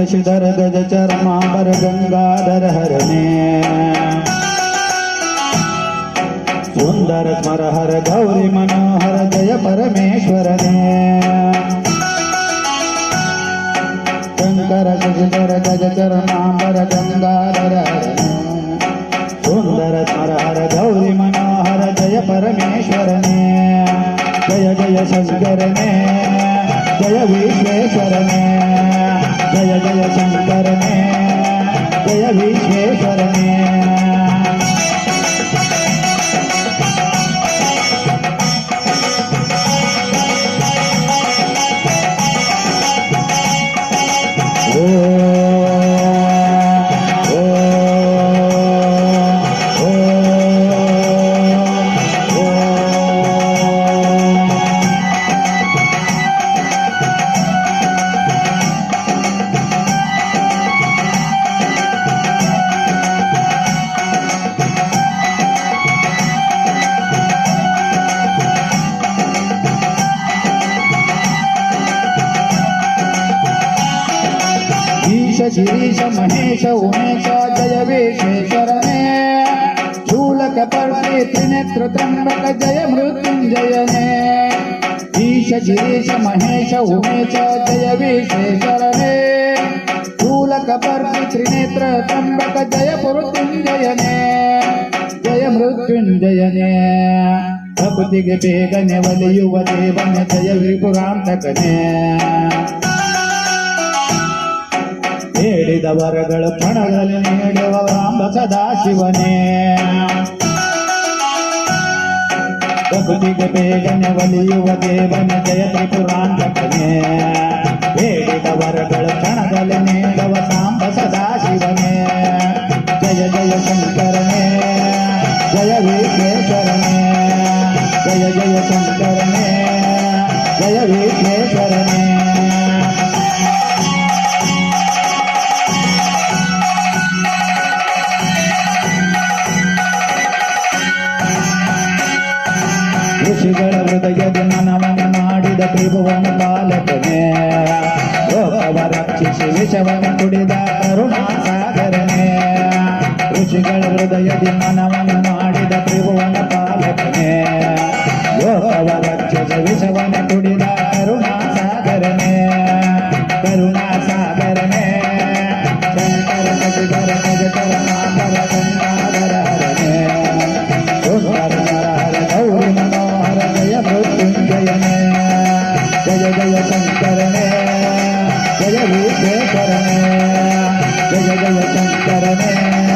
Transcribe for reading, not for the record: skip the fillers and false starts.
शशिधर गज चरमांबर गंगाधर हरणे सुंदर स्मर हर गौरी मनोहर जय परमेश्वरने शंकर शशिधर गज चरमांबर गंगाधर हरणे सुंदर स्मर हर गौरी मनोहर जय परमेश्वरने जय जय शंकरने जय विश्वेश्वरने जय जय शंकरने जय विश्वेश्वरने गिरीश महेश उमेश जय विश्वेश्वरने शूलक पर्वते त्रिनेत्र त्र्यंबक जय मृत्युंजयने ईश गिरीश महेश उमेश जय विश्वेश्वरने शूलक पर्वते त्रिनेत्र त्र्यंबक जय मृत्युंजयने जय मृत्युंजयने प्रभुतिगे ಬೇಗನೆ ಒಲಿಯುವ ದೇವನ ಜಯ ವಿಪುರಾಂತಕನೇ ಹೇಳಿದ ವರಗಳು ಕ್ಷಣದಲ್ಲಿ ನೀಡುವ ರಾಮ ಸದಾಶಿವನೇ ಪ್ರಕೃತಿಗೆ ಬೇಗನೆ ಒಲಿಯುವ ದೇವನ ಜಯ ತ್ರಿಪುರಾಂತಕನೇ ಹೇಳಿದ ವರಗಳು ಕ್ಷಣದಲ್ಲಿ ನೀಡುವ ಸಾಂಬ ಸದಾಶಿವನೇ ಜಯ ಜಯ ಶಂಕರನೇ ಜಯ ವಿಶ್ವೇಶ್ವರನೇ ಜಯ ಜಯ ಶಂಕರನೇ ಜಯ ವಿಶ್ವೇಶ್ವರನೇ ಋಷಿಗಳ ಹೃದಯದ ಮನವನ್ನು ಮಾಡಿದ ತ್ರಿಭುವನ ಪಾಲಕನೇ ಲೋಕವ ರಕ್ಷಿಸಿ ವಿಷವನ್ನು ಕುಡಿದ ಕರುಣಾಸಾಗರನೇ ಋಷಿಗಳ ಹೃದಯದ ಮನವನ್ನು ಮಾಡಿದ ತ್ರಿಭುವನ ಪಾಲಕನೇ ಲೋಕವ ರಕ್ಷಿಸಿ ವಿಷವನ್ನು ಕುಡಿದ ಕರುಣಾಸಾಗರನೇ ಕರುಣಾಸಾಗರನೇ ಶಂಕರ ಶಶಿಧರ ಗಜಕರ ಮಾತರ ಗಂಗಾಧರ ಹರನೇ ಸುಂದರ ನರಹರ ಗೌರಿ मनोहर जय मृत्युंजयने जय जय शंकरने जय विश्वेश्वरने जय जय शंकरने